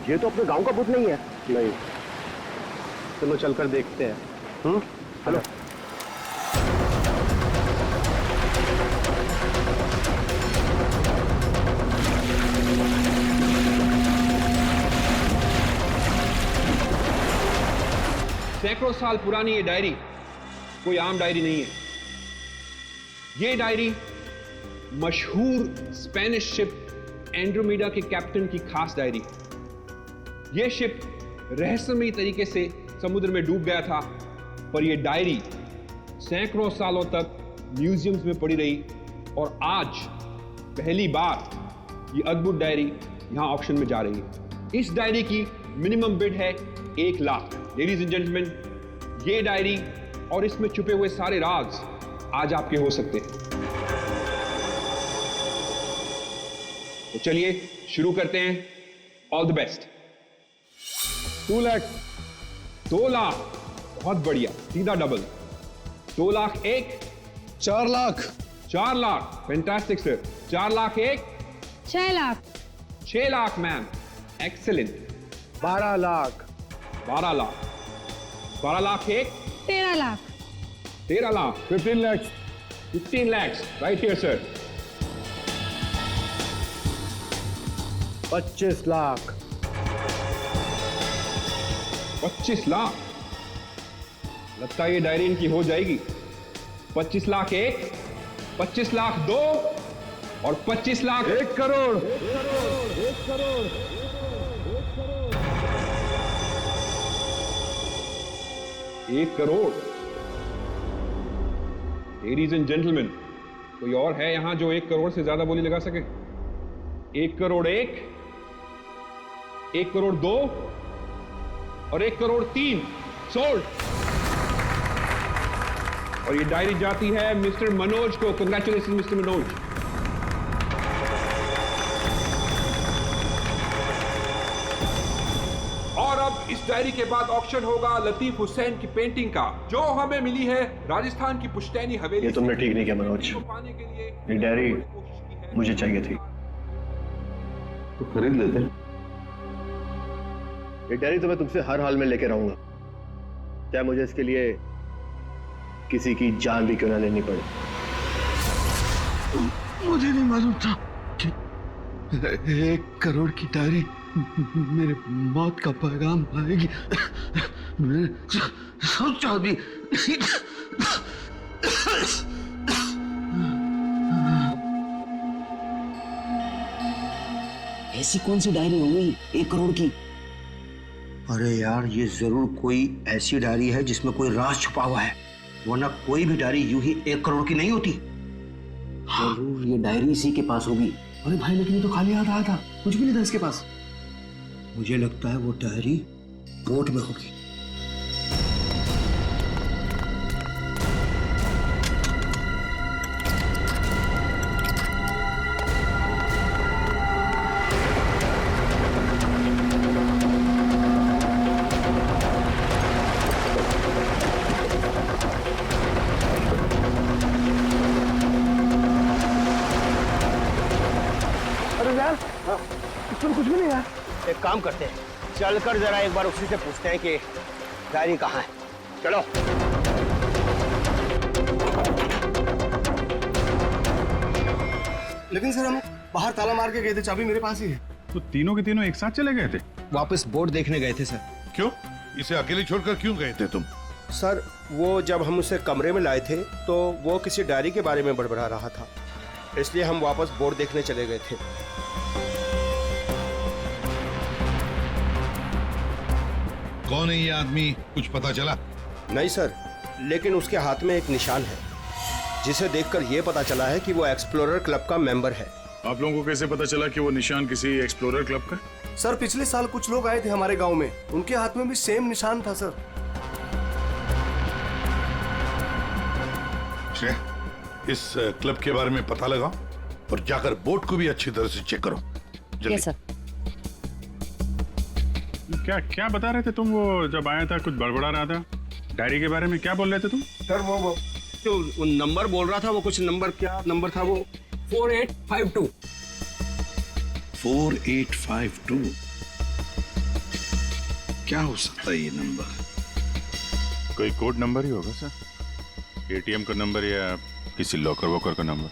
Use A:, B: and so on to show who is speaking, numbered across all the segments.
A: ये तो अपने गांव का भूत नहीं है।
B: नहीं, चलो चलकर देखते हैं।
A: हेलो।
C: सैकड़ों साल पुरानी ये डायरी कोई आम डायरी नहीं है। ये डायरी मशहूर स्पेनिश शिप एंड्रोमेडा के कैप्टन की खास डायरी। यह शिप रहस्यमयी तरीके से समुद्र में डूब गया था, पर यह डायरी सैकड़ों सालों तक म्यूजियम्स में पड़ी रही और आज पहली बार ये अद्भुत डायरी यहां ऑक्शन में जा रही है। इस डायरी की मिनिमम बिड है 1 लाख। लेडीज एंड जेंटलमैन, ये डायरी और इसमें छुपे हुए सारे राज आज आपके हो सकते हैं। तो चलिए शुरू करते हैं। All the best.
B: 2 lakh.
C: 2 lakh, बहुत बढ़िया, सीधा double. 2 lakh 1।
B: 4 lakh.
C: 4 lakh, fantastic sir. 4 lakh 1।
D: 6 lakh.
C: 6 lakh ma'am, excellent.
B: 12 lakh.
C: 12 lakh. 12 lakh 1।
D: 13 lakh.
C: 13 lakh.
B: 15 lakhs।
C: 15 lakhs, right here sir।
B: 25 lakh.
C: 25 lakh, लगता है ये डायरी इनकी हो जाएगी। 25 लाख 1, 25 लाख 2 और 25 lakh
B: 1 crore.
C: 1 crore. Ladies and gentleman, कोई और है यहां जो 1 करोड़ से ज्यादा बोली लगा सके? 1 करोड़ 1, 1 करोड़ 2 और 1 करोड़ 3 सोल्ड। और ये डायरी जाती है मिस्टर मनोज को। Congratulation mister Manoj. और अब इस डायरी के बाद ऑक्शन होगा लतीफ हुसैन की पेंटिंग का, जो हमें मिली है राजस्थान की पुश्तैनी हवेली।
A: ये तुमने ठीक नहीं किया मनोज।
C: पाने के लिए
A: ये डायरी मुझे चाहिए थी।
B: तो खरीद लेते।
A: ये डायरी तो मैं तुमसे हर हाल में लेके रहूंगा, चाहे मुझे इसके लिए किसी की जान भी क्यों ना लेनी पड़े।
E: मुझे नहीं मालूम था कि 1 करोड़ की डायरी मेरे मौत का पैगाम लाएगी। मैंने सोचा भी।
F: ऐसी कौन सी डायरी होगी 1 करोड़ की?
E: अरे यार, ये जरूर कोई ऐसी डायरी है जिसमें कोई राज छुपा हुआ है, वरना कोई भी डायरी यूं ही 1 करोड़ की नहीं होती।
F: जरूर ये डायरी इसी के पास होगी। अरे भाई, लेकिन ये तो खाली हाथ आया था, कुछ भी नहीं था इसके पास।
E: मुझे लगता है वो डायरी बोट में होगी।
A: इसमें कुछ भी नहीं है। एक काम करते हैं, चलकर जरा एक बार उसी से पूछते हैं कि डायरी कहाँ है। चलो।
B: लेकिन सर, हम बाहर ताला मार के गए थे, चाबी मेरे पास ही है।
G: तो तीनों के तीनों एक साथ चले गए थे?
B: वापस बोर्ड देखने गए थे सर।
H: क्यों? इसे अकेले छोड़कर क्यों गए थे तुम?
I: सर, वो जब हम उसे कमरे में लाए थे तो वो किसी डायरी के बारे में बड़बड़ा रहा था, इसलिए हम वापस बोर्ड देखने चले गए थे।
H: कौन है ये आदमी, कुछ पता चला?
I: नहीं सर, लेकिन उसके हाथ में एक निशान है, जिसे देखकर यह पता चला है कि वो एक्सप्लोरर क्लब का मेंबर है।
G: आप लोगों को कैसे पता चला कि वो निशान किसी एक्सप्लोरर क्लब का?
B: सर, पिछले साल कुछ लोग आए थे हमारे गांव में, उनके हाथ में भी सेम निशान था सर।
H: इस क्लब के बारे में पता लगाओ और जाकर बोट को भी अच्छी तरह से चेक करो। जल्दी।
D: सर।
G: क्या क्या बता रहे थे तुम? वो जब आया था कुछ बड़बड़ा रहा था, डायरी के बारे में क्या बोल रहे थे तुम?
I: सर, वो जो नंबर बोल रहा था, वो कुछ नंबर, क्या नंबर था वो?
F: 4852।
H: 4852। क्या हो सकता है ये नंबर?
G: कोई कोड नंबर ही होगा सर, एटीएम का नंबर या किसी लॉकर वॉकर का नंबर।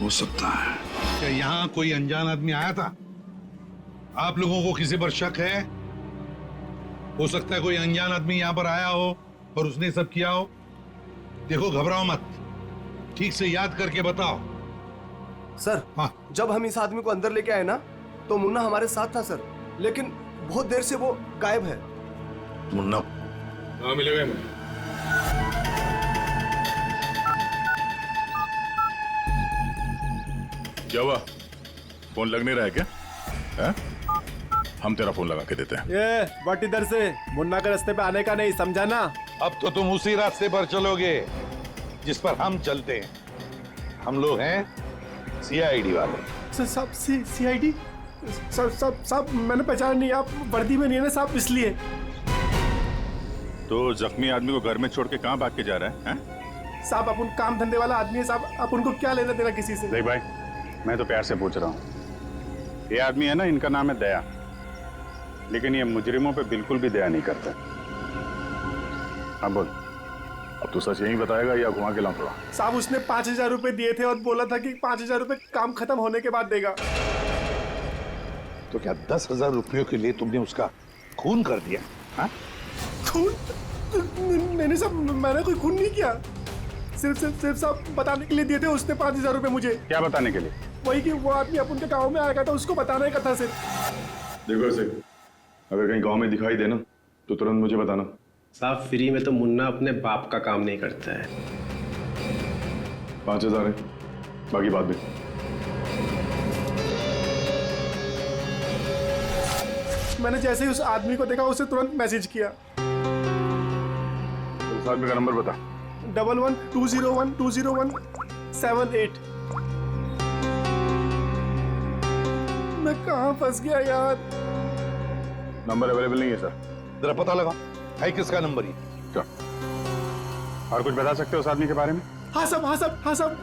H: हो सकता है।
J: क्या यहाँ कोई अनजान आदमी आया था? आप लोगों को किसी पर शक है? हो सकता है कोई अनजान आदमी यहाँ पर आया हो और उसने सब किया हो। देखो, घबराओ मत, ठीक से याद करके बताओ।
B: सर,
J: हाँ।
B: जब हम इस आदमी को अंदर लेके आए ना, तो मुन्ना हमारे साथ था सर, लेकिन बहुत देर से वो गायब है।
H: मुन्ना
J: मिलेगा मुझे।
G: क्या हुआ? फोन लग नहीं रहा है क्या? है? हम तेरा फोन लगा के देते हैं।
I: ये बट इधर से मुन्ना के रास्ते पे आने का नहीं, समझा ना?
J: अब तो तुम उसी रास्ते पर चलोगे जिस पर हम चलते हैं। हम लोग हैं सीआईडी वाले।
I: सब सीआईडी? सब मैंने पहचान नहीं, आप वर्दी में नहीं है ना साहब, इसलिए।
G: तो जख्मी आदमी को घर में छोड़ के कहाँ भाग के जा रहा है?
I: साहब, आप उन काम धंधे वाला आदमी है साहब, आप उनको क्या लेना देना किसी से?
G: देख भाई, मैं तो प्यार से पूछ रहा हूँ। ये आदमी है ना, इनका नाम है दया, लेकिन ये मुजरिमों पे बिल्कुल भी दया नहीं करता। हाँ बोल, अब तू सच यही बताएगा या घुमा के लाऊं थोड़ा?
I: साहब, उसने 5,000 रुपए दिए थे और बोला था कि 5,000 रुपए काम खत्म होने के बाद देगा।
J: तो क्या 10,000 रुपयों के लिए तुमने उसका खून कर दिया? हाँ?
I: खून? नहीं साहब, मैंने कोई खून नहीं किया। सिर्फ साहब बताने के लिए दिए थे उसने 5,000 रुपए मुझे।
G: क्या बताने के लिए?
I: वही कि वो आदमी अपन के गाँव में आएगा था, उसको बताने का था सिर्फ।
G: देखो से, अगर कहीं गांव में दिखाई देना तो तुरंत मुझे बताना।
F: साहब, फ्री में तो मुन्ना अपने बाप का काम नहीं करता है।
G: 5,000 है, बाकी बाद में।
I: मैंने जैसे ही उस आदमी को देखा उसे तुरंत मैसेज किया।
G: उस आदमी का नंबर बता।
I: 1120120178। मैं कहाँ फंस गया यार?
G: नंबर अवेलेबल नहीं है सर।
J: जरा पता लगा है किसका नंबर ही।
G: और कुछ बता सकते हो उस आदमी के बारे में?
I: हाँ साहब,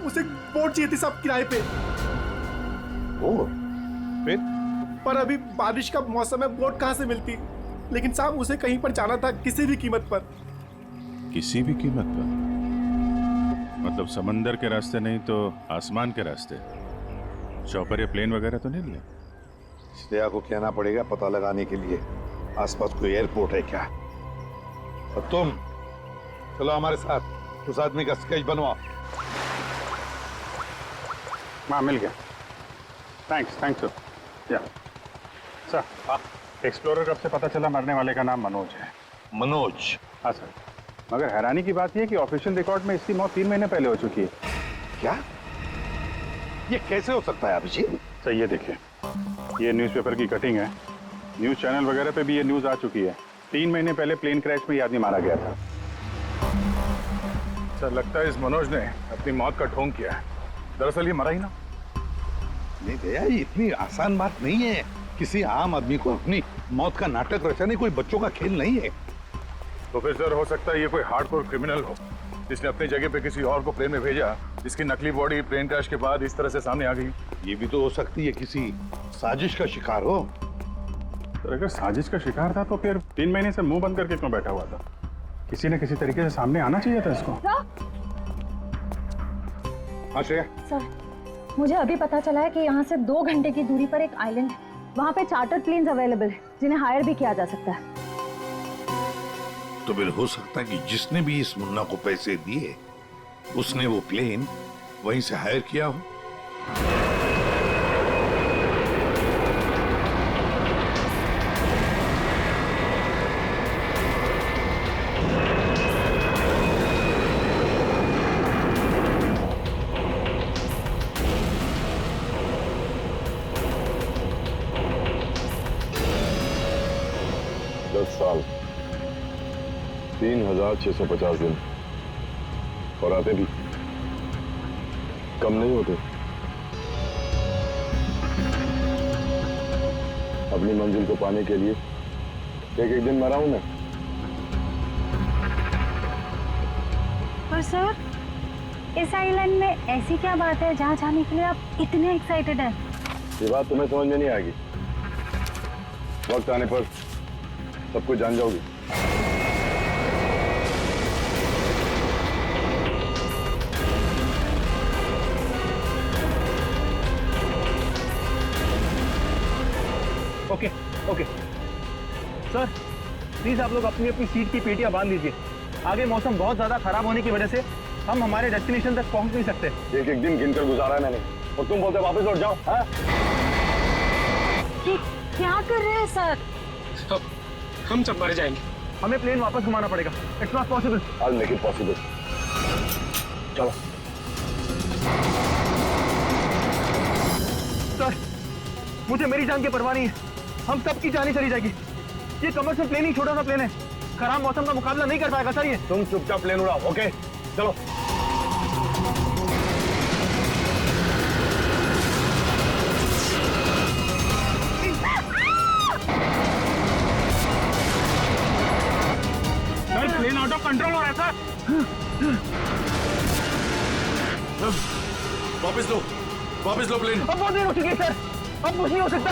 I: उसे बोट चाहिए थी साहब, किराए पे।
J: ओ, फिर?
I: पर अभी बारिश का मौसम है, बोट कहाँ से मिलती? लेकिन साहब, उसे कहीं पर जाना था, किसी भी कीमत पर।
G: किसी भी कीमत पर? मतलब समंदर के रास्ते नहीं तो आसमान के रास्ते? चौपर या प्लेन वगैरह तो नहीं लिए?
J: श्रेया को कहना पड़ेगा पता लगाने के लिए आसपास कोई एयरपोर्ट है क्या। और तुम चलो हमारे साथ, उस आदमी का स्केच बनवाओ।
G: हाँ, मिल गया। Thanks sir. या सर, हाँ, एक्सप्लोरर कब से पता चला मरने वाले का नाम मनोज है।
J: मनोज?
G: हाँ सर, मगर हैरानी की बात यह है कि ऑफिशियल रिकॉर्ड में इसकी मौत 3 महीने पहले हो चुकी है।
J: क्या? ये कैसे हो सकता है अभिजीत?
G: सर ये देखिए, ये न्यूज़पेपर की कटिंग है, न्यूज़ चैनल वगैरह पे भी ये न्यूज़ आ चुकी है। 3 महीने पहले प्लेन क्रैश में ये आदमी मारा गया था। सर लगता है इस मनोज ने अपनी मौत का ढोंग किया है। दरअसल ये मरा ही ना।
J: नहीं दया, ये इतनी आसान बात नहीं है। किसी आम आदमी को अपनी मौत का नाटक रचाने कोई बच्चों का खेल नहीं है।
G: तो फिर सर हो सकता है ये कोई हार्डकोर क्रिमिनल हो, जिसने अपनी जगह पे किसी और को प्लेन में भेजा, जिसकी नकली बॉडी प्लेन क्रैश के बाद इस तरह से सामने आ गई।
J: ये भी तो हो सकती है किसी साजिश का शिकार हो।
G: तो अगर साजिश का शिकार था तो फिर 3 महीने से मुंह बंद करके क्यों बैठा हुआ था? किसी न किसी तरीके से सामने आना चाहिए था इसको। हाँ श्रेया।
K: सर, मुझे अभी पता चला है कि यहाँ से 2 घंटे की दूरी पर एक आइलैंड है। वहाँ पे चार्टर्ड प्लेन्स अवेलेबल है जिन्हें हायर भी किया जा सकता है।
H: तो फिर हो सकता है कि जिसने भी इस मुन्ना को पैसे दिए उसने वो प्लेन वहीं से हायर किया हो।
L: साल 3,650 दिन और आते भी कम नहीं होते। अपनी मंजिल को पाने के लिए एक दिन मरा हूं मैं।
K: पर सर, इस आइलैंड में ऐसी क्या बात है जहाँ जाने के लिए आप इतने एक्साइटेड हैं?
L: ये बात तुम्हें समझ में नहीं आएगी। वक्त आने पर सब कुछ जान जाओगी।
A: ओके ओके सर, प्लीज आप लोग अपनी अपनी सीट की पेटियां बांध लीजिए। आगे मौसम बहुत ज्यादा खराब होने की वजह से हम हमारे डेस्टिनेशन तक पहुंच नहीं सकते।
L: एक एक दिन गिनकर गुजारा है मैंने, और तुम बोलते वापस लौट जाओ। हाँ?
K: क्या कर रहे हैं सर?
A: हम सब मर जाएंगे। हमें प्लेन वापस घुमाना पड़ेगा। It's not possible.
L: I'll make it possible। चलो।
A: सर, मुझे मेरी जान की परवाह नहीं है। हम सबकी जान ही चली जाएगी। ये कमर्शियल प्लेन ही छोटा सा प्लेन है, खराब मौसम का मुकाबला नहीं कर पाएगा सर ये।
L: तुम चुपचाप प्लेन उड़ाओ। ओके चलो।
A: Sir, plane out of control हो रहा है सर।
H: वापस लो प्लेन।
A: अब बहुत देर हो चुकी है सर, अब कुछ नहीं हो सकता।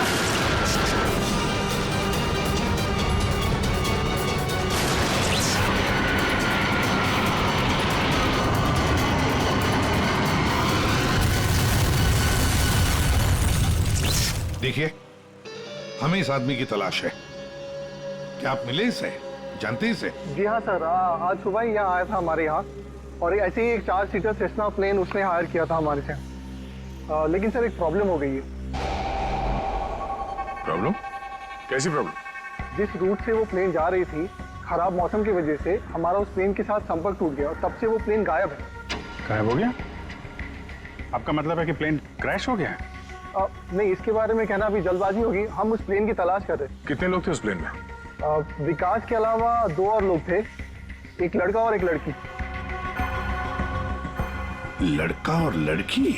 H: देखिए, हमें इस आदमी की तलाश है। क्या आप मिले इसे? जानते हैं इसे?
A: जी हाँ सर, आज सुबह ही यहाँ आया था हमारे यहाँ, और ऐसे ही एक 4 सीटर सेस्ना प्लेन उसने हायर किया था हमारे से। लेकिन सर एक प्रॉब्लम हो गई है।
L: प्रॉब्लम? कैसी प्रॉब्लम?
A: जिस रूट से वो प्लेन जा रही थी, खराब मौसम की वजह से हमारा उस प्लेन के साथ संपर्क टूट गया और तब से वो प्लेन गायब है।
G: गायब हो गया? आपका मतलब है कि प्लेन क्रैश हो गया है?
A: नहीं, इसके बारे में कहना अभी जल्दबाजी होगी। हम उस प्लेन की तलाश कर रहे
L: कितने लोग थे उस प्लेन में?
A: थे। विकास के अलावा 2 और लोग थे, एक लड़का और एक लड़की।
H: लड़का और लड़की?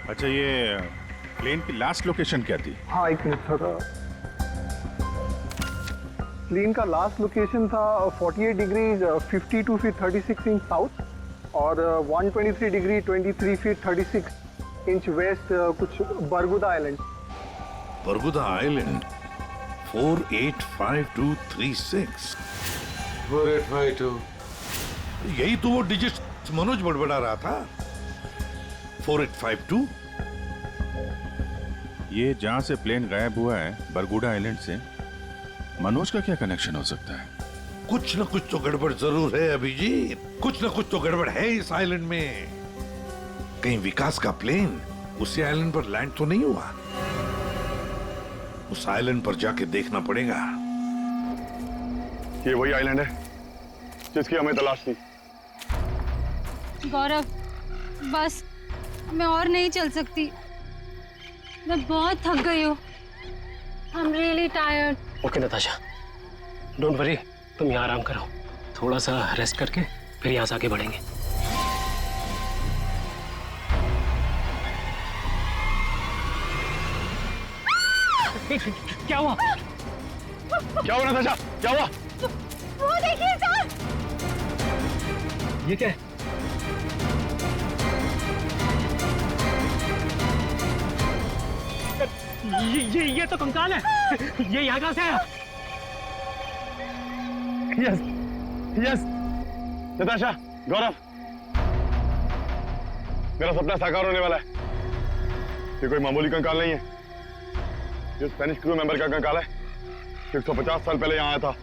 G: अच्छा, ये प्लेन की लास्ट लोकेशन क्या थी?
A: हाँ, एक मिनट सर। प्लेन का लास्ट लोकेशन था 48 डिग्री 52 फीट 36 इंच साउथ और 123 डिग्री 23 फीट 36 इंच वेस्ट, कुछ बरगुदा आइलैंड।
H: बरगुदा आइलैंड 485236।
I: 4852।
H: यही तो वो डिजिट मनोज बड़बड़ा रहा था। 4852।
G: ये जहां से प्लेन गायब हुआ है, बरगुडा आइलैंड से, मनोज का क्या कनेक्शन हो सकता है?
H: कुछ ना कुछ तो गड़बड़ जरूर है अभिजीत, कुछ ना कुछ तो गड़बड़ है इस आइलैंड में। कहीं विकास का प्लेन उसी आइलैंड पर लैंड तो नहीं हुआ? उस आइलैंड पर जाके देखना पड़ेगा।
L: ये वही आइलैंड है जिसकी हमें तलाश थी।
D: गौरव, बस मैं और नहीं चल सकती। मैं बहुत थक गई हूँ। I am really tired.
F: Okay Natasha, don't worry, तुम यहाँ आराम करो। थोड़ा सा रेस्ट करके फिर यहाँ से आगे बढ़ेंगे।
A: क्या हुआ?
L: क्या हुआ नताशा? क्या हुआ?
K: वो देखिए सर।
A: ये क्या है? ये तो कंकाल है। ये यहाँ कहाँ से आया? Yes yes.
L: नताशा, गौरव, मेरा सपना साकार होने वाला है। ये कोई मामूली कंकाल नहीं है। ये स्पेनिश क्रू मेंबर का कंकाल है, 150 साल पहले यहाँ आया था।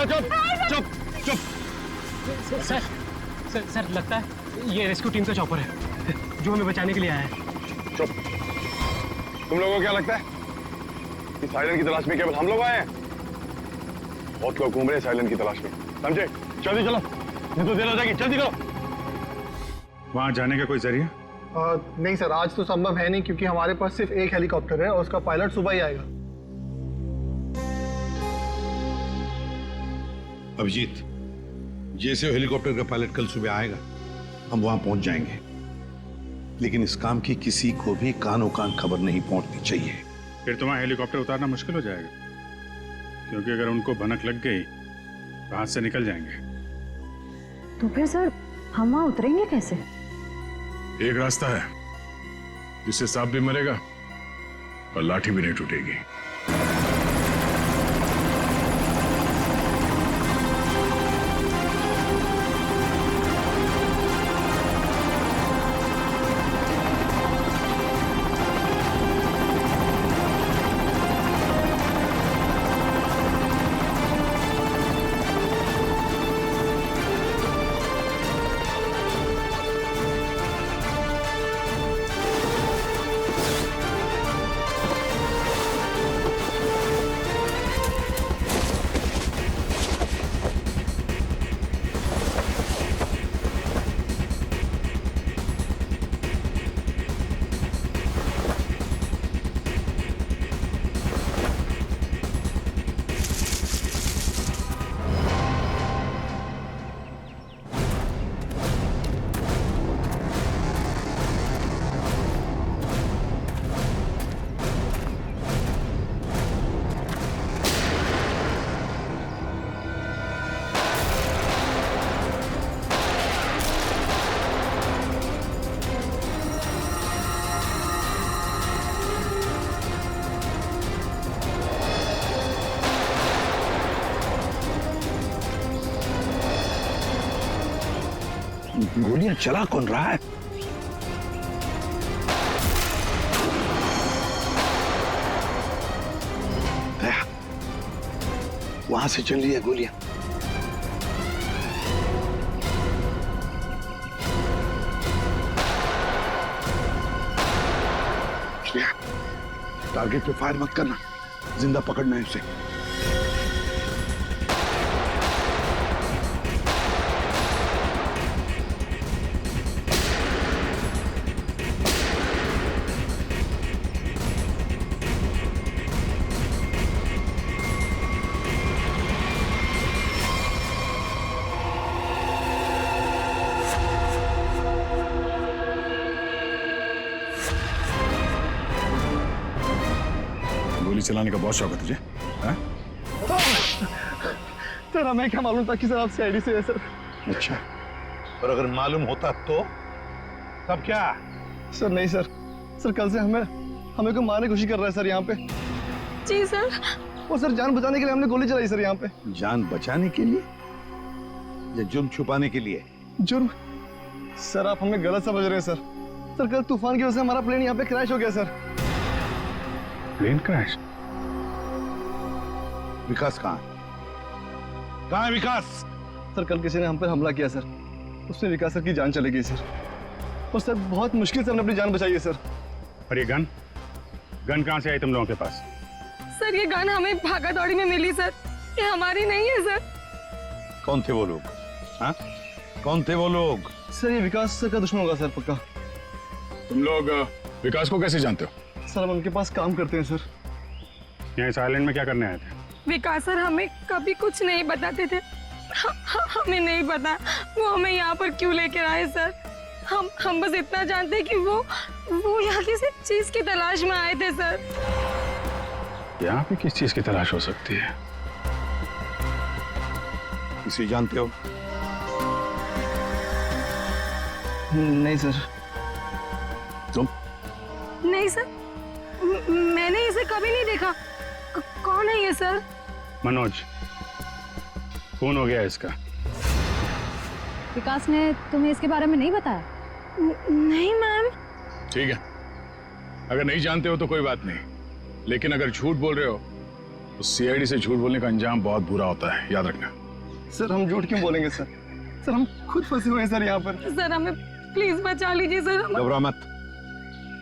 L: चुप चुप चुप।
F: सर सर सर, लगता है ये रेस्क्यू टीम का चॉपर है जो हमें बचाने के लिए आया है।
L: चुप। तुम लोगों को क्या लगता है इस आइलैंड की तलाश में केवल हम लोग आए हैं? बहुत लोग घूम रहे हैं इस आइलैंड की तलाश में, समझे? जल्दी चलो, नहीं तो देर हो जाएगी। जल्दी करो।
G: वहां जाने का कोई जरिया?
A: नहीं सर, आज तो संभव है नहीं क्योंकि हमारे पास सिर्फ एक हेलीकॉप्टर है और उसका पायलट सुबह ही आएगा।
H: अभिजीत, जैसे हेलीकॉप्टर का पायलट कल सुबह आएगा, हम वहां पहुंच जाएंगे। लेकिन इस काम की किसी को भी कानो कान खबर नहीं पहुंचनी चाहिए।
G: फिर तुम्हारा हेलीकॉप्टर उतारना मुश्किल हो जाएगा, क्योंकि अगर उनको भनक लग गई तो हाथ से निकल जाएंगे।
K: तो फिर सर हम वहाँ उतरेंगे कैसे?
L: एक रास्ता है जिससे सांप भी मरेगा और लाठी भी नहीं टूटेगी।
H: गोलियां चला कौन रहा है? वहां से चल रही है गोलियां। टारगेट पे फायर मत करना, जिंदा पकड़ना है उसे।
L: गोली चलाने का बहुत शौक है तुझे? हाँ?
A: सर हमें क्या मालूम था कि सर आप सीआईडी से है सर।
H: अच्छा, और अगर मालूम होता तो तब क्या?
A: सर नहीं सर, सर कल से हमें को मारने की कोशिश कर रहा है सर यहाँ पे।
D: जी सर।
A: वो सर जान बचाने के लिए हमने गोली चलाई सर यहाँ पे।
H: जान बचाने के लिए या जुर्म छुपाने के लिए?
A: जुर्म? सर आप हमें गलत समझ रहे हैं सर। सर कल तूफान की वजह से हमारा प्लेन यहाँ पे क्रैश हो गया सर।
L: Plane crash?
H: विकास कहाँ है विकास?
A: सर कल किसी ने हम पर हमला किया सर, उसमें विकास सर की जान चली गई सर। और सर बहुत मुश्किल से हमने अपनी जान बचाई है सर।
G: और ये गन कहाँ से आई तुम लोगों के पास?
D: सर ये गन हमें भागा दौड़ी में मिली सर, ये हमारी नहीं है सर।
H: कौन थे वो लोग? हाँ, कौन थे वो लोग?
A: सर ये विकास सर का दुश्मन होगा सर पक्का।
L: तुम लोग विकास को कैसे जानते हो?
A: सर हम उनके पास काम करते हैं सर।
G: यहाँ इस आइलैंड में क्या करने आए थे?
D: विकास सर हमें कभी कुछ नहीं बताते थे। हमें नहीं पता वो हमें यहाँ पर क्यों लेकर आए सर। हम बस इतना जानते हैं कि वो यहाँ किसी चीज की तलाश में आए थे सर।
L: यहाँ पे किस चीज की तलाश हो सकती है?
H: किसी जानते हो?
A: नहीं सर।
H: तुम?
D: नहीं सर, मैंने इसे कभी नहीं देखा। कौन है ये सर?
G: मनोज, खून हो गया इसका।
K: विकास ने तुम्हें इसके बारे में नहीं बताया?
D: नहीं मैम।
L: ठीक है, अगर नहीं जानते हो तो कोई बात नहीं, लेकिन अगर झूठ बोल रहे हो तो सीआईडी से झूठ बोलने का अंजाम बहुत बुरा होता है, याद रखना।
A: सर हम झूठ क्यों बोलेंगे सर? सर हम खुद फंसे हुए हैं सर यहाँ पर।
D: सर हमें प्लीज बचा लीजिए सर।
H: घबरा मत,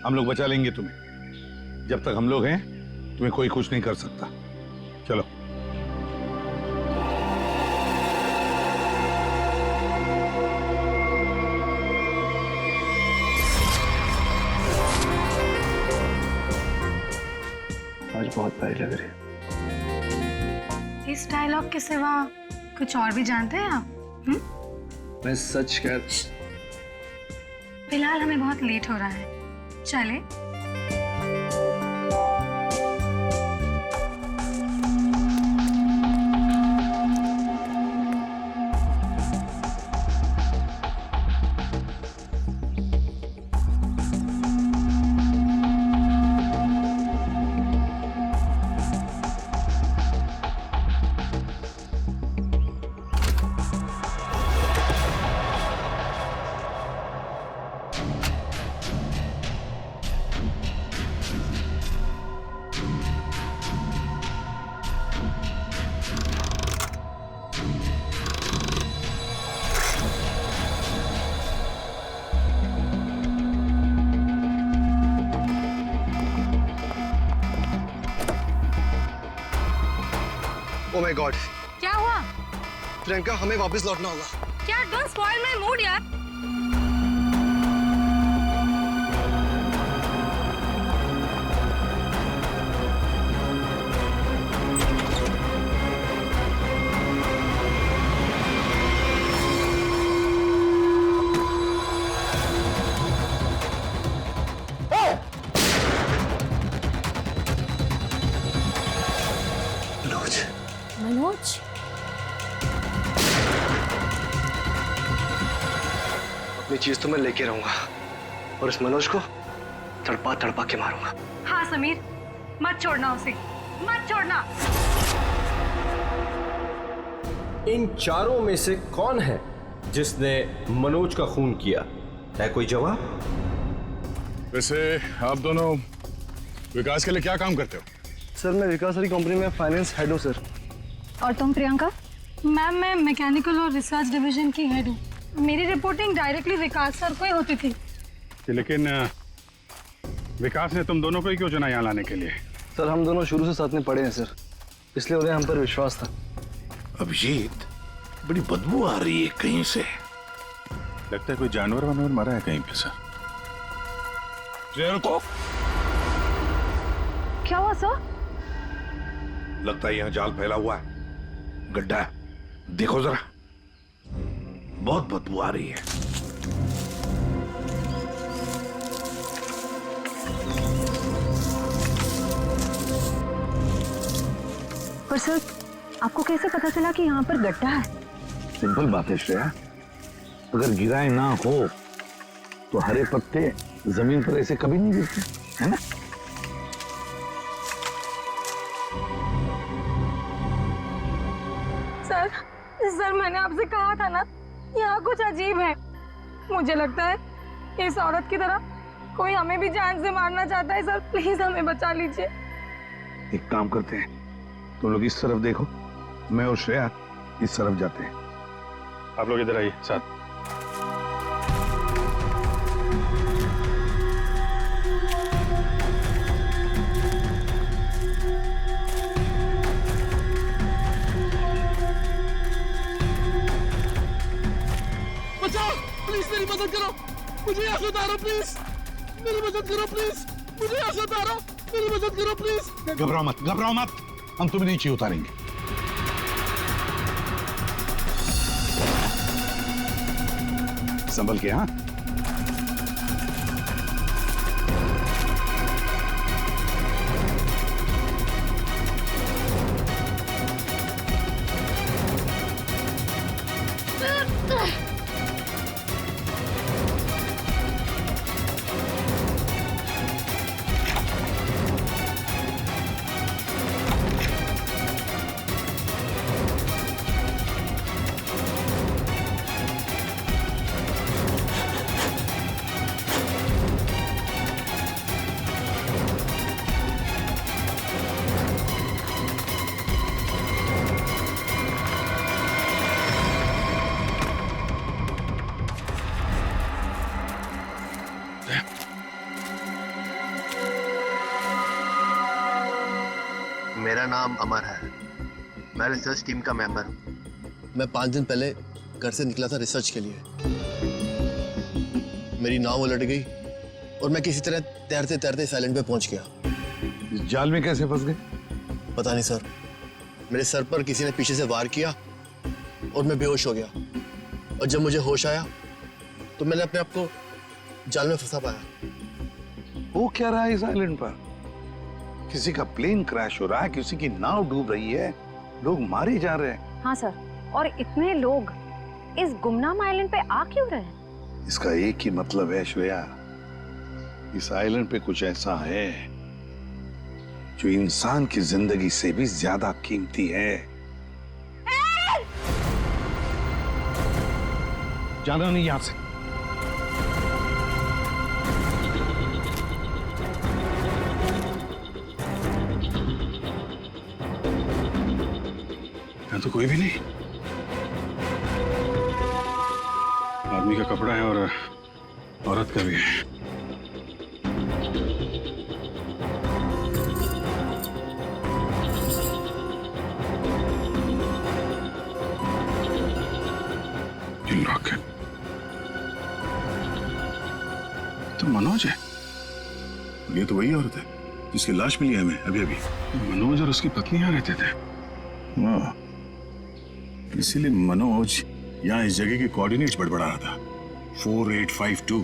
H: हम लोग बचा लेंगे तुम्हें। जब तक हम लोग हैं तुम्हें कोई कुछ नहीं कर सकता। चलो।
A: आज बहुत प्यारी लग रही है।
D: इस डायलॉग के सिवा कुछ और भी जानते हैं आप?
A: मैं सच कह।
D: फिलहाल हमें बहुत लेट हो रहा है, चले?
E: ओ माय गॉड,
D: क्या हुआ?
E: प्रियंका हमें वापस लौटना होगा।
D: क्या? डोंट स्पॉइल माय मूड यार। मनोज,
E: अपनी चीज तो मैं लेके रहूंगा और इस मनोज को तड़पा तड़पा के मारूंगा।
D: हाँ समीर, मत छोड़ना उसे, मत छोड़ना।
I: इन चारों में से कौन है जिसने मनोज का खून किया? है कोई जवाब?
L: वैसे आप दोनों विकास के लिए क्या काम करते हो?
A: सर मैं विकास सर की कंपनी में फाइनेंस हेड हूँ सर।
K: और तुम प्रियंका?
D: मैम मैं मैकेनिकल और रिसर्च डिवीजन की हेड हूँ। मेरी रिपोर्टिंग डायरेक्टली विकास सर को ही होती थी।
G: लेकिन विकास ने तुम दोनों को ही क्यों चुना यहाँ लाने के लिए?
A: सर हम दोनों शुरू से साथ में पढ़े हैं सर, इसलिए उन्हें हम पर विश्वास था।
H: अभिजीत, बड़ी बदबू आ रही है कहीं से।
G: लगता है कोई जानवर वानवर मरा है कहीं पे सर।
K: क्या हुआ सर?
H: लगता है यहाँ जाल फैला हुआ है, गड्ढा है। देखो जरा, बहुत बदबू आ रही है।
K: पर सर आपको कैसे पता चला कि यहाँ पर गड्ढा है?
H: सिंपल बात है श्रेया, अगर गिराए ना हो तो हरे पत्ते जमीन पर ऐसे कभी नहीं गिरते, है ना?
D: सर मैंने आपसे कहा था ना, यहाँ कुछ अजीब है। मुझे लगता है इस औरत की तरह कोई हमें भी जान से मारना चाहता है। सर प्लीज हमें बचा लीजिए।
H: एक काम करते हैं, तुम लोग इस तरफ देखो, मैं और श्रेया इस तरफ जाते हैं।
G: आप लोग इधर आइए साथ।
E: प्लीज मेरी मदद करो, मुझे यहाँ से उतारो प्लीज, मेरी मदद करो प्लीज, मुझे यहाँ से उतारो, मेरी मदद करो प्लीज।
H: घबराओ मत, घबराओ मत, हम तुम्हें नीचे उतारेंगे। संभल के, हाँ?
M: मेरा नाम अमर है, मैं रिसर्च टीम का मेंबर हूँ। मैं 5 दिन पहले घर से निकला था रिसर्च के लिए। मेरी नाव उलट गई और मैं किसी तरह तैरते तैरते इस आइलैंड पे पहुंच गया।
H: इस जाल में कैसे फंस गए?
M: पता नहीं सर, मेरे सर पर किसी ने पीछे से वार किया और मैं बेहोश हो गया। और जब मुझे होश आया तो मैंने अपने आप को जाल में फंसा पाया।
H: वो क्या रहा है इस आइलैंड पर? किसी का प्लेन क्रैश हो रहा है, किसी की नाव डूब रही है, लोग मारे जा रहे हैं।
K: हाँ सर, और इतने लोग इस गुमनाम आइलैंड पे आ क्यों रहे हैं?
H: इसका एक ही मतलब है श्रेया, इस आइलैंड पे कुछ ऐसा है जो इंसान की जिंदगी से भी ज्यादा कीमती है। जाना नहीं यहां से।
G: यहाँ तो कोई भी नहीं। आदमी का कपड़ा है और औरत का भी है।
H: मनोज है? ये तो वही औरत है जिसकी लाश मिली है हमें अभी अभी। मनोज और उसकी पत्नी यहाँ रहते थे। वाह, इसीलिए मनोज यहाँ इस जगह के कोऑर्डिनेट्स बड़बड़ा रहा था। 4852।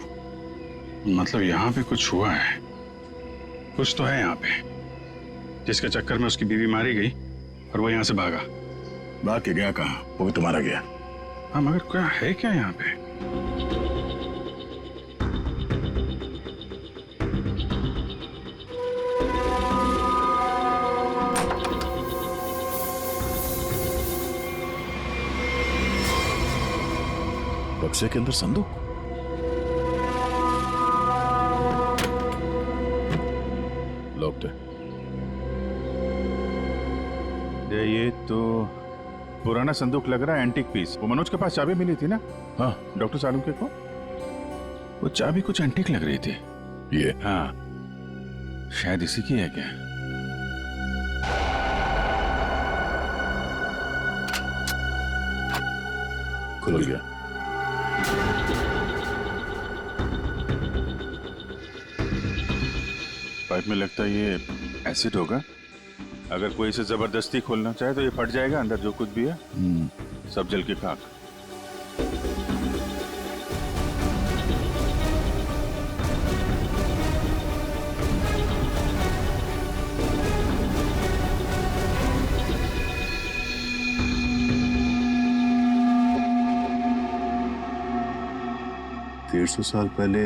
H: मतलब यहाँ पे कुछ हुआ है, कुछ तो है यहाँ पे, जिसके चक्कर में उसकी बीवी मारी गई और वो यहाँ से भागा। भाग के गया कहाँ? वो भी तुम्हारा गया। हाँ, मगर क्या है क्या यहाँ पे?
E: बक्से के अंदर संदूक। लॉक्ड है।
G: ये तो पुराना संदूक लग रहा है, एंटीक पीस। वो मनोज के पास चाबी मिली थी ना?
E: हाँ,
G: डॉक्टर सालुंके को। वो चाबी कुछ एंटीक लग रही थी।
E: ये
G: हाँ, शायद इसी की है क्या?
E: खुल गया।
G: पाइप में लगता है ये एसिड होगा। अगर कोई इसे जबरदस्ती खोलना चाहे तो ये फट जाएगा। अंदर जो कुछ भी है सब जल के खाक।
H: सौ साल पहले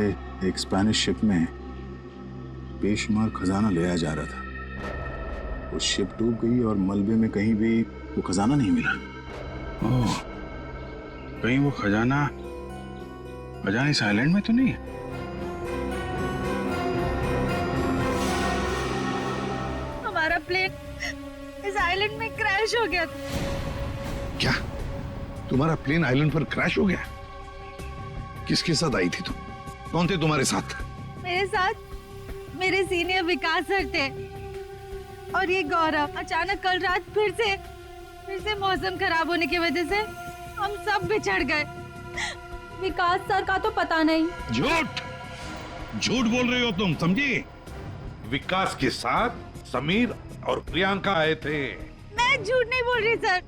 H: एक स्पेनिश शिप में बेशुमार खजाना ले आया जा रहा था। वो शिप डूब गई और मलबे में कहीं भी वो खजाना नहीं मिला।
G: ओह, कहीं वो खजाना इस आइलैंड में तो नहीं है?
D: हमारा प्लेन इस आइलैंड में क्रैश हो गया था।
H: क्या तुम्हारा प्लेन आइलैंड पर क्रैश हो गया? किसके साथ आई थी तुम? कौन थे तुम्हारे साथ?
D: मेरे साथ मेरे सीनियर विकास सर थे और ये गौरव। अचानक कल रात फिर से मौसम खराब होने की वजह से हम सब बिछड़ गए।
K: विकास सर का तो पता नहीं।
H: झूठ बोल रही हो तुम, समझी? विकास के साथ समीर और प्रियंका आए थे।
D: मैं झूठ नहीं बोल रही सर,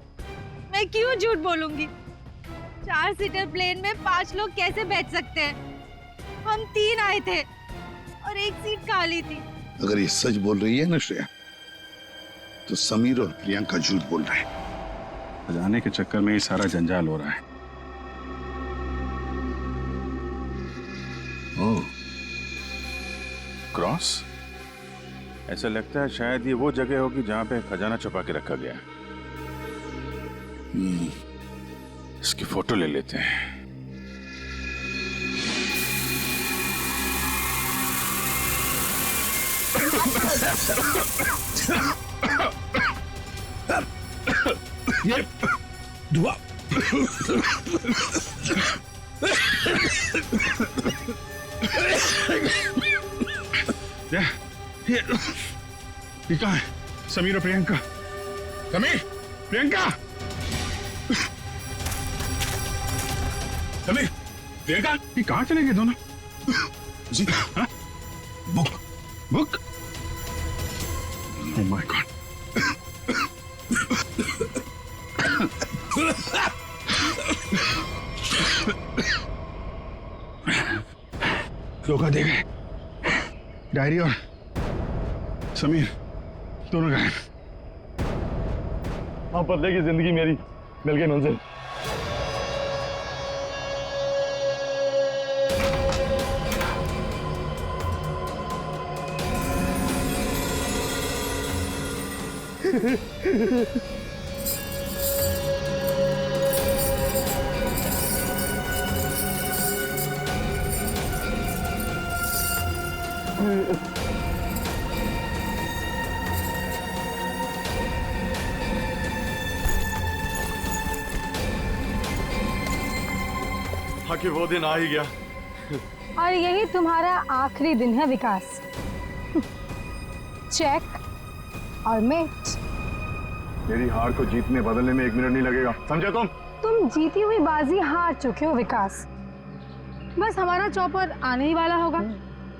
D: मैं क्यों झूठ बोलूंगी? 4 सीटर प्लेन में 5 लोग कैसे बैठ सकते हैं? हम 3 आए थे और एक सीट खाली थी।
H: अगर ये सच बोल रही है ना श्रेया, तो समीर और प्रियंका झूठ बोल रहे हैं।
G: जाने के चक्कर में ये सारा जंजाल हो रहा है। ओह, क्रॉस? ऐसा लगता है शायद ये वो जगह होगी जहां पे खजाना छुपा के रखा गया। इसकी फोटो ले लेते हैं।
H: ये धुआं
G: ये कहाँ है? समीर और प्रियंका। समीर, प्रियंका, समीर, प्रियंका, ये कहाँ चले गए दोनों?
H: जी,
G: हाँ? बुक? Oh my God. धोखा दे गए। डायरी और समीर दोनों गायब।
L: हाँ, बदले की जिंदगी मेरी मिल गई मंजिल। आखिर वो दिन आ ही गया।
K: और यही तुम्हारा आखिरी दिन है विकास। चेक और मेट।
L: मेरी हार को जीतने बदलने में 1 मिनट नहीं लगेगा, समझे तुम?
K: तुम जीती हुई बाजी हार चुके हो विकास। बस हमारा चॉपर आने ही वाला होगा।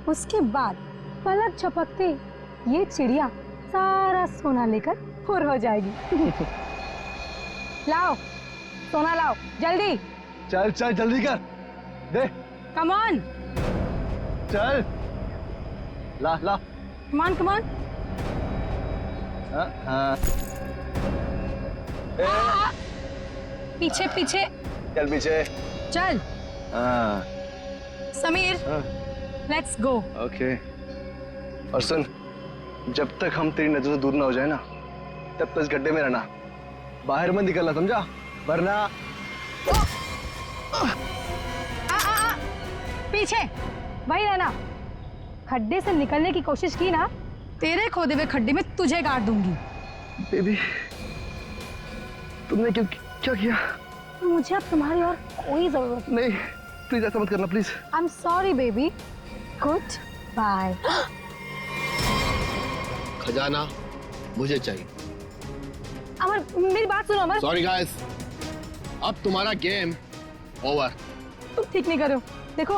D: उसके बाद पलक झपकते ये चिड़िया सारा सोना लेकर फुर हो जाएगी। लाओ सोना लाओ जल्दी।
A: चल चल जल्दी कर दे।
D: Come on.
A: चल ला ला।
D: Come on come on. पीछे पीछे
A: चल पीछे
D: चल। Sameer let's go.
A: ओके। और सुन, जब तक हम तेरी नजर से दूर ना हो जाए ना, तब तक इस गड्ढे में रहना, बाहर मत निकलना, समझा? वरना
D: पीछे वही रहना। खड्डे से निकलने की कोशिश की ना, तेरे खोदे हुए खड्डे में तुझे गाड़ दूंगी।
A: बेबी तुमने क्या किया?
D: मुझे अब तुम्हारी और कोई जरूरत
A: नहीं, प्लीज ऐसा मत करना please.
D: I am sorry baby. Good bye.
M: खजाना मुझे चाहिए।
D: अमर मेरी बात सुनो अमर।
M: सॉरी गाइस, अब तुम्हारा गेम ओवर।
D: तुम ठीक नहीं कर रहे हो, देखो।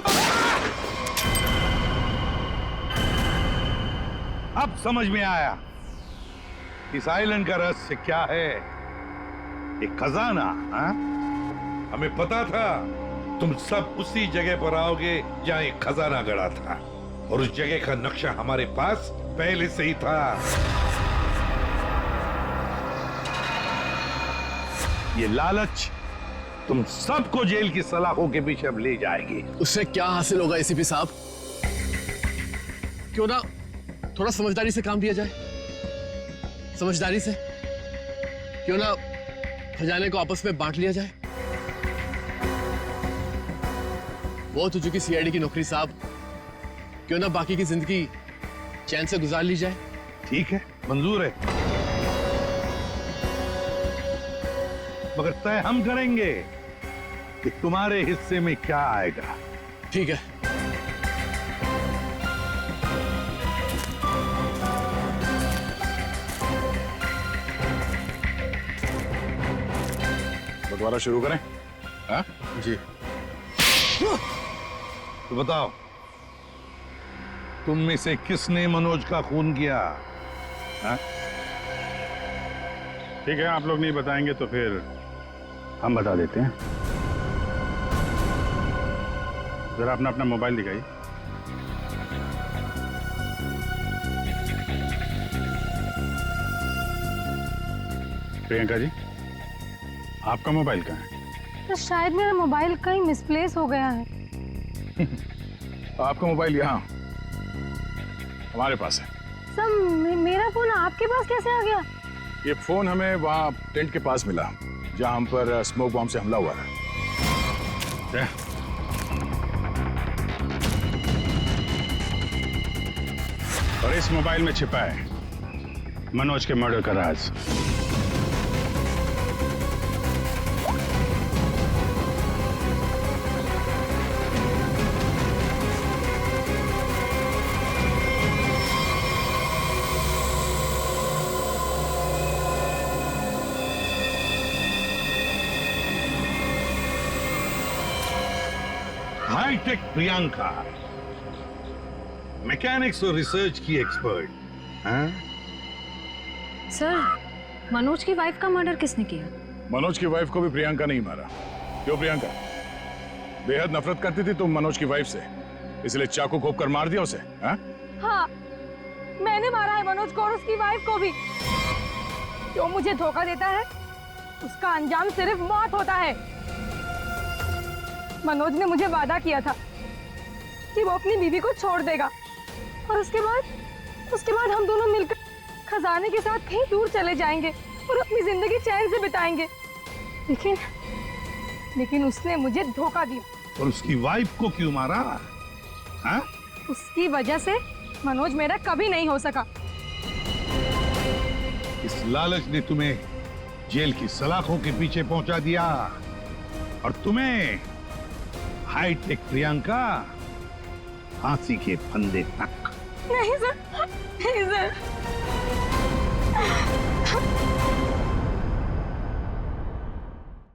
J: अब समझ में आया इस आइलैंड का रहस्य क्या है। एक खजाना। हाँ? हमें पता था तुम सब उसी जगह पर आओगे जहां एक खजाना गड़ा था, और उस जगह का नक्शा हमारे पास पहले से ही था। ये लालच तुम सबको जेल की सलाखों के पीछे अब ले जाएगी।
M: उससे क्या हासिल होगा एसीपी साहब? क्यों ना थोड़ा समझदारी से काम लिया जाए। समझदारी से क्यों ना खजाने को आपस में बांट लिया जाए। बहुत हो चुकी सीआईडी की नौकरी साहब, क्यों ना बाकी की जिंदगी चैन से गुजार ली जाए।
J: ठीक है, मंजूर है, मगर तय हम करेंगे कि तुम्हारे हिस्से में क्या आएगा।
M: ठीक है।
G: बंटवारा शुरू करें? हाँ?
M: जी।
J: तो बताओ, तुम में से किसने मनोज का खून किया? हाँ?
G: ठीक है, आप लोग नहीं बताएंगे तो फिर हम बता देते हैं। जरा अपना अपना मोबाइल दिखाइए। प्रियंका जी, आपका मोबाइल कहाँ है?
D: तो शायद मेरा मोबाइल कहीं मिसप्लेस हो गया है।
G: आपका मोबाइल यहाँ हमारे पास है।
D: सर मेरा फोन आपके पास कैसे आ गया?
G: ये फोन हमें वहाँ टेंट के पास मिला जहाँ हम पर स्मोक बॉम्ब से हमला हुआ था। और इस मोबाइल में छिपा है मनोज के मर्डर का राज।
J: हाईटेक प्रियंका, मैकेनिक्स और रिसर्च की एक्सपर्ट। हाँ?
K: सर मनोज की वाइफ का मर्डर किसने किया?
G: मनोज की वाइफ को भी प्रियंका नहीं मारा। क्यों प्रियंका? बेहद नफरत करती थी तुम मनोज की वाइफ से, इसलिए चाकू घोंप कर मार दिया उसे? हाँ?
D: हाँ, मैंने मारा है मनोज को और उसकी वाइफ को भी। जो मुझे धोखा देता है उसका अंजाम सिर्फ मौत होता है। मनोज ने मुझे वादा किया था कि वो अपनी बीवी को छोड़ देगा और उसके बाद हम दोनों मिलकर खजाने के साथ कहीं दूर चले जाएंगे और अपनी जिंदगी चैन से बिताएंगे। लेकिन उसने मुझे धोखा दिया।
J: और उसकी वाइफ को क्यों मारा? हाँ?
D: उसकी वजह से मनोज मेरा कभी नहीं हो सका।
J: इस लालच ने तुम्हें जेल की सलाखों के पीछे पहुंचा दिया और तुम्हें हाईटेक प्रियंका फांसी के फंदे तक।
D: नहीं सर, नहीं सर।